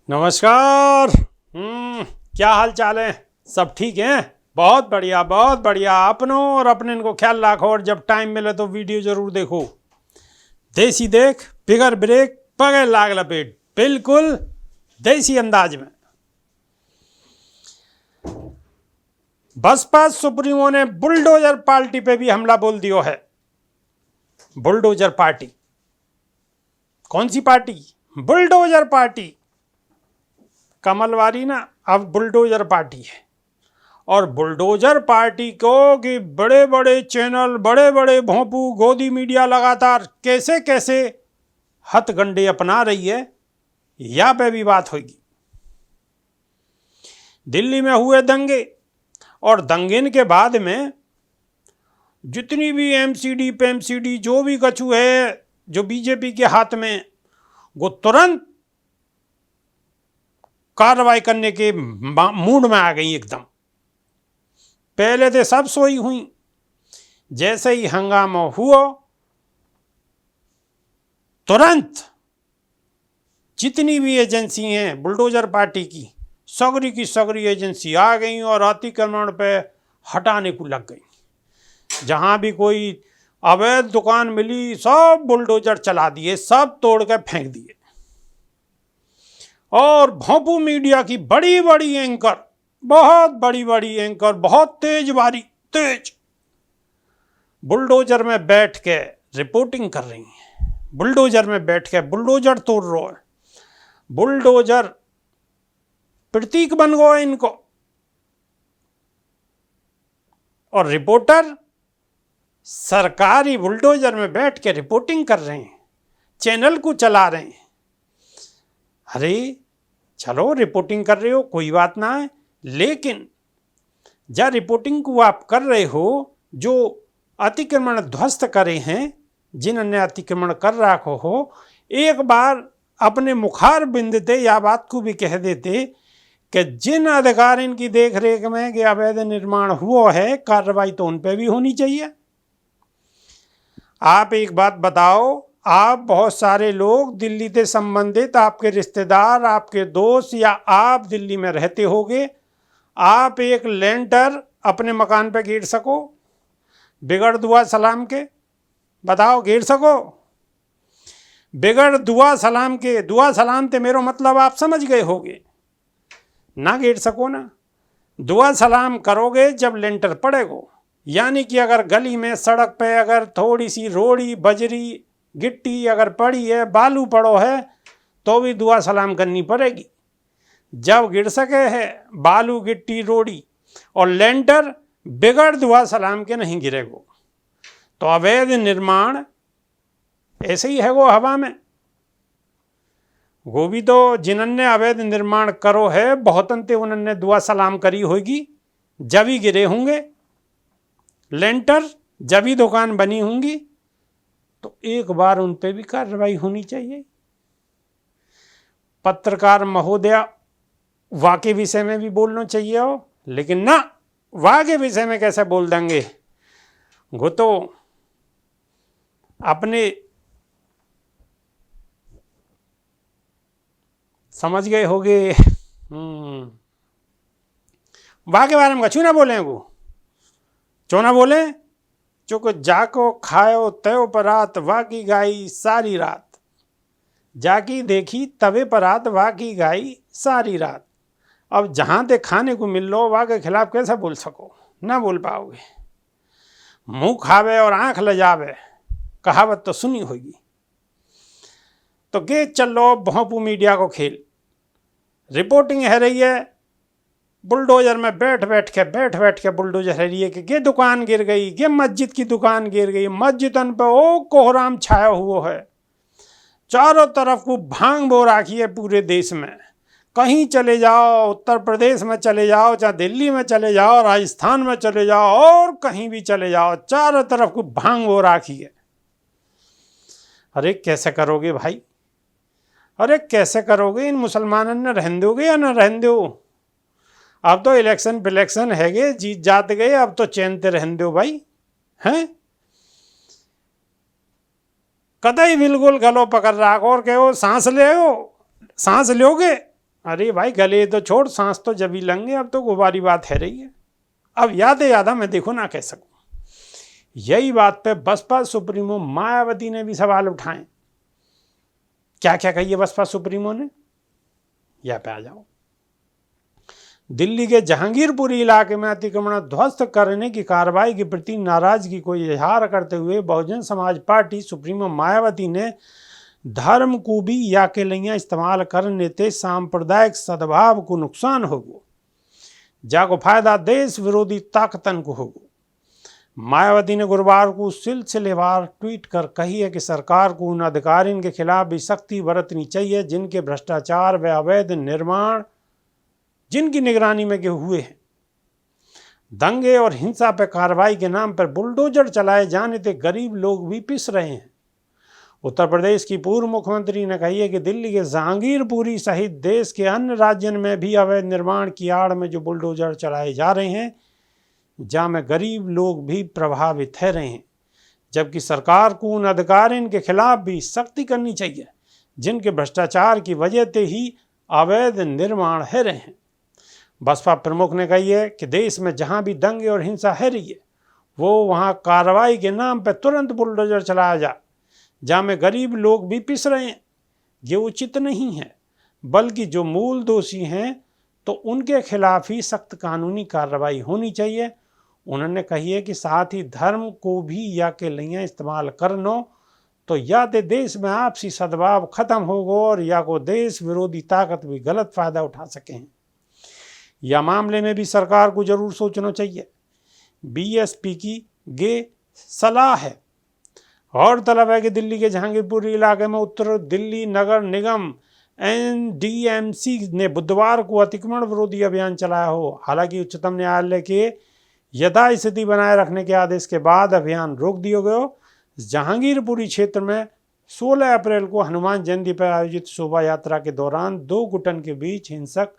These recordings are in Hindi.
नमस्कार। क्या हाल चाल है? सब ठीक है? बहुत बढ़िया बहुत बढ़िया। अपनों और अपने इनको ख्याल रखो और जब टाइम मिले तो वीडियो जरूर देखो। देसी देख बिगर ब्रेक बगैर लाग लपेट, बिल्कुल देसी अंदाज में। बसपा सुप्रीमो ने बुलडोजर पार्टी पे भी हमला बोल दियो है। बुलडोजर पार्टी कौन सी पार्टी? Bulldozer party. कमलवारी ना अब बुलडोजर पार्टी है। और बुलडोजर पार्टी को कि बड़े बड़े चैनल, बड़े बड़े भोंपू, गोदी मीडिया लगातार कैसे कैसे हथगंडे अपना रही है, या पे भी बात होगी। दिल्ली में हुए दंगे और दंगेन के बाद में जितनी भी एमसीडी पेमसीडी जो भी कछु है जो बीजेपी के हाथ में, वो तुरंत कार्रवाई करने के मूड में आ गई एकदम। पहले तो सब सोई हुई, जैसे ही हंगामा हुआ तुरंत जितनी भी एजेंसी हैं बुलडोजर पार्टी की सगरी एजेंसी आ गई और अतिक्रमण पे हटाने को लग गई। जहां भी कोई अवैध दुकान मिली सब बुलडोजर चला दिए, सब तोड़ के फेंक दिए। और भोंपू मीडिया की बड़ी बड़ी एंकर, बहुत बड़ी बड़ी एंकर, बहुत तेज बुलडोजर में बैठ के रिपोर्टिंग कर रही हैं। बुलडोजर में बैठ के बुलडोजर तोड़ रहा है। बुलडोजर प्रतीक बन गए इनको। और रिपोर्टर सरकारी बुलडोजर में बैठ के रिपोर्टिंग कर रहे हैं, चैनल को चला रहे हैं। अरे चलो रिपोर्टिंग कर रहे हो कोई बात ना है, लेकिन जब रिपोर्टिंग को आप कर रहे हो, जो अतिक्रमण ध्वस्त करे हैं, जिन्होंने अतिक्रमण कर रखो हो, एक बार अपने मुखार बिंदते या बात को भी कह देते कि जिन अधिकार इनकी देख रेख में कि अवैध निर्माण हुआ है, कार्रवाई तो उन पर भी होनी चाहिए। आप एक बात बताओ, आप बहुत सारे लोग दिल्ली से संबंधित, आपके रिश्तेदार, आपके दोस्त या आप दिल्ली में रहते होगे, आप एक लेंटर अपने मकान पे गिर सको बिगड़ दुआ सलाम के? बताओ गिर सको? बिगड़ दुआ सलाम के, दुआ सलाम ते मेरो मतलब आप समझ गए होगे ना, गिर सको ना। दुआ सलाम करोगे जब लेंटर पड़ेगो, यानी कि अगर गली में सड़क पे अगर थोड़ी सी रोड़ी बजरी गिट्टी अगर पड़ी है, बालू पड़ो है, तो भी दुआ सलाम करनी पड़ेगी। जब गिर सके है बालू गिट्टी रोड़ी और लेंटर, बिगड़ दुआ सलाम के नहीं गिरेगो। तो अवैध निर्माण ऐसे ही है वो हवा में। वो भी तो जिन्होंने अवैध निर्माण करो है, बहुतन ते उन्होंने दुआ सलाम करी होगी, जब ही गिरे होंगे लेंटर, जब ही दुकान बनी होंगी। तो एक बार उन पे भी कार्रवाई होनी चाहिए। पत्रकार महोदया वाह के विषय में भी बोलना चाहिए हो, लेकिन ना, वाह के विषय में कैसे बोल देंगे? वो तो अपने समझ गए होगे। वाह के बारे में कछु ना बोले, वो चो ना बोले, चो को जाको खायो तयो परात, वाह की गाई सारी रात। जाकी देखी तवे परात, वाह की गाई सारी रात। अब जहां ते खाने को मिल लो, वाह के खिलाफ कैसे बोल सको? ना बोल पाओगे। मुंह खावे और आंख लजावे, कहावत तो सुनी होगी। तो गे चलो भोंपू मीडिया को खेल। रिपोर्टिंग है रही है बुलडोजर में बैठ बैठ के बुलडोजर है रही है कि ये दुकान गिर गई, ये मस्जिद की दुकान गिर गई, मस्जिदन पे ओ कोहराम छाया हुआ है, चारों तरफ को भांग बो राखी है पूरे देश में। कहीं चले जाओ, उत्तर प्रदेश में चले जाओ, चाहे दिल्ली में चले जाओ, राजस्थान में चले जाओ, और कहीं भी चले जाओ, चारों तरफ को भांग बो राखी है। अरे कैसे करोगे भाई? अरे कैसे करोगे? इन मुसलमानों ने रहन दोगे या ना रहन दो? अब तो इलेक्शन बिलेक्शन है गए, जीत जात गए, अब तो चैन ते रहन दो भाई। हैं कतई बिल्कुल गलो पकड़ रखो और कहो सांस ले, सांस लोगे अरे भाई गले तो छोड़, सांस तो जब ही लेंगे, अब तो गुबारी बात है रही है। अब याद मैं देखो ना कह सकूं। यही बात पे बसपा सुप्रीमो मायावती ने भी सवाल उठाए। क्या क्या कहिए बसपा सुप्रीमो ने, या पे आ जाओ। दिल्ली के जहांगीरपुरी इलाके में अतिक्रमण ध्वस्त करने की कार्रवाई के प्रति नाराजगी को इजहार करते हुए बहुजन समाज पार्टी सुप्रीमो मायावती ने धर्म को भी या के लिए इस्तेमाल करने ते सांप्रदायिक सद्भाव को नुकसान होगो, जाको फायदा देश विरोधी ताकतन को होगो। मायावती ने गुरुवार को सिलसिलेवार ट्वीट कर कही है कि सरकार को उन अधिकारियों के खिलाफ भी सख्ती बरतनी चाहिए जिनके भ्रष्टाचार व अवैध निर्माण जिनकी निगरानी में के हुए हैं। दंगे और हिंसा पर कार्रवाई के नाम पर बुलडोजर चलाए जाने से गरीब लोग भी पिस रहे हैं। उत्तर प्रदेश की पूर्व मुख्यमंत्री ने कही है कि दिल्ली के जहांगीरपुरी सहित देश के अन्य राज्यों में भी अवैध निर्माण की आड़ में जो बुलडोजर चलाए जा रहे हैं, जहाँ में गरीब लोग भी प्रभावित है रहे हैं, जबकि सरकार को उन अधिकारियों के खिलाफ भी सख्ती करनी चाहिए जिनके भ्रष्टाचार की वजह से ही अवैध निर्माण है रहे हैं। बसपा प्रमुख ने कही है कि देश में जहाँ भी दंगे और हिंसा है रही है, वो वहाँ कार्रवाई के नाम पर तुरंत बुलडोजर चलाया जाए, जहाँ में गरीब लोग भी पिस रहे हैं। ये उचित नहीं है, बल्कि जो मूल दोषी हैं तो उनके खिलाफ ही सख्त कानूनी कार्रवाई होनी चाहिए। उन्होंने कही है कि साथ ही धर्म को भी या के लिए इस्तेमाल करनो तो या तो देश में आपसी सद्भाव खत्म होगा और या को देश विरोधी ताकत भी गलत फायदा उठा सकें। या मामले में भी सरकार को जरूर सोचना चाहिए। बीएसपी की ये सलाह है। और तलब है कि दिल्ली के जहांगीरपुर इलाके में उत्तर दिल्ली नगर निगम NDMC ने बुधवार को अतिक्रमण विरोधी अभियान चलाया हो। हालांकि उच्चतम न्यायालय के यथास्थिति बनाए रखने के आदेश के बाद अभियान रोक दिया गया। जहांगीरपुरी क्षेत्र में 16 अप्रैल को हनुमान जयंती पर आयोजित शोभा यात्रा के दौरान 2 गुटों के बीच हिंसक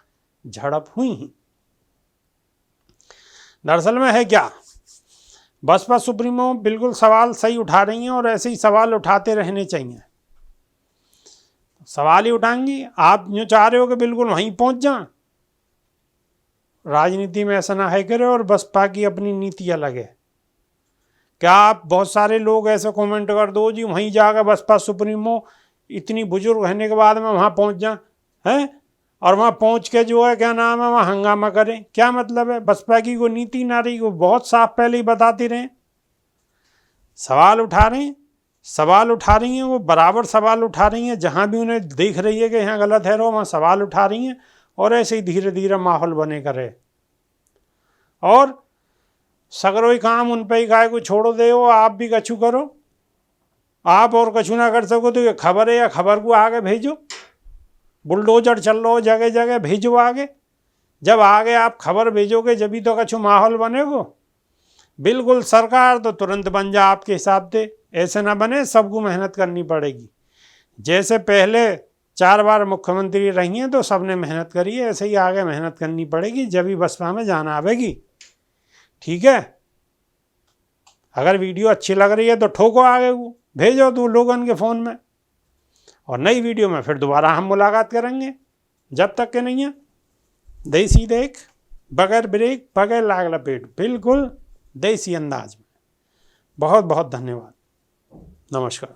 झड़प हुई। दरअसल में है क्या, बसपा सुप्रीमो बिल्कुल सवाल सही उठा रही हैं और ऐसे ही सवाल उठाते रहने चाहिए। सवाल ही उठाएंगी, आप जो चाह रहे हो कि बिल्कुल वहीं पहुंच जाएं। राजनीति में ऐसा ना है करे, और बसपा की अपनी नीति अलग है। क्या आप बहुत सारे लोग ऐसे कमेंट कर दो जी वहीं जाकर बसपा सुप्रीमो इतनी बुजुर्ग रहने के बाद में वहाँ पहुँच जाए हैं, और वहाँ पहुँच के जो है क्या नाम है वहाँ हंगामा करें, क्या मतलब है? बसपा की कोई नीति ना रही, वो बहुत साफ पहले ही बताते रहे। सवाल उठा रही हैं, वो बराबर सवाल उठा रही हैं। जहाँ भी उन्हें देख रही है कि यहाँ गलत है वहाँ सवाल उठा रही हैं, और ऐसे ही धीरे धीरे माहौल बने करे। और सगरोई काम उन पर ही गाय को छोड़ो दे, आप भी कछु करो। आप और कछु ना कर सको तो ये खबर है, या खबर को आगे भेजो। बुलडोजर चल रहा हो जगह जगह, भेजो आगे। जब आगे आप खबर भेजोगे जब भी तो कछु माहौल बनेगो। बिल्कुल सरकार तो तुरंत बन जा आपके हिसाब से, ऐसे ना बने, सबको मेहनत करनी पड़ेगी। जैसे पहले 4 बार मुख्यमंत्री रही हैं तो सबने मेहनत करी है, ऐसे ही आगे मेहनत करनी पड़ेगी, जब भी बसपा में जाना आवेगी। ठीक है, अगर वीडियो अच्छी लग रही है तो ठोको आगे को, भेजो तो लोगों के फ़ोन में, और नई वीडियो में फिर दोबारा हम मुलाकात करेंगे। जब तक के नहीं है देसी देख, बगैर ब्रेक बगैर लाग लपेट, बिल्कुल देसी अंदाज में। बहुत बहुत धन्यवाद, नमस्कार।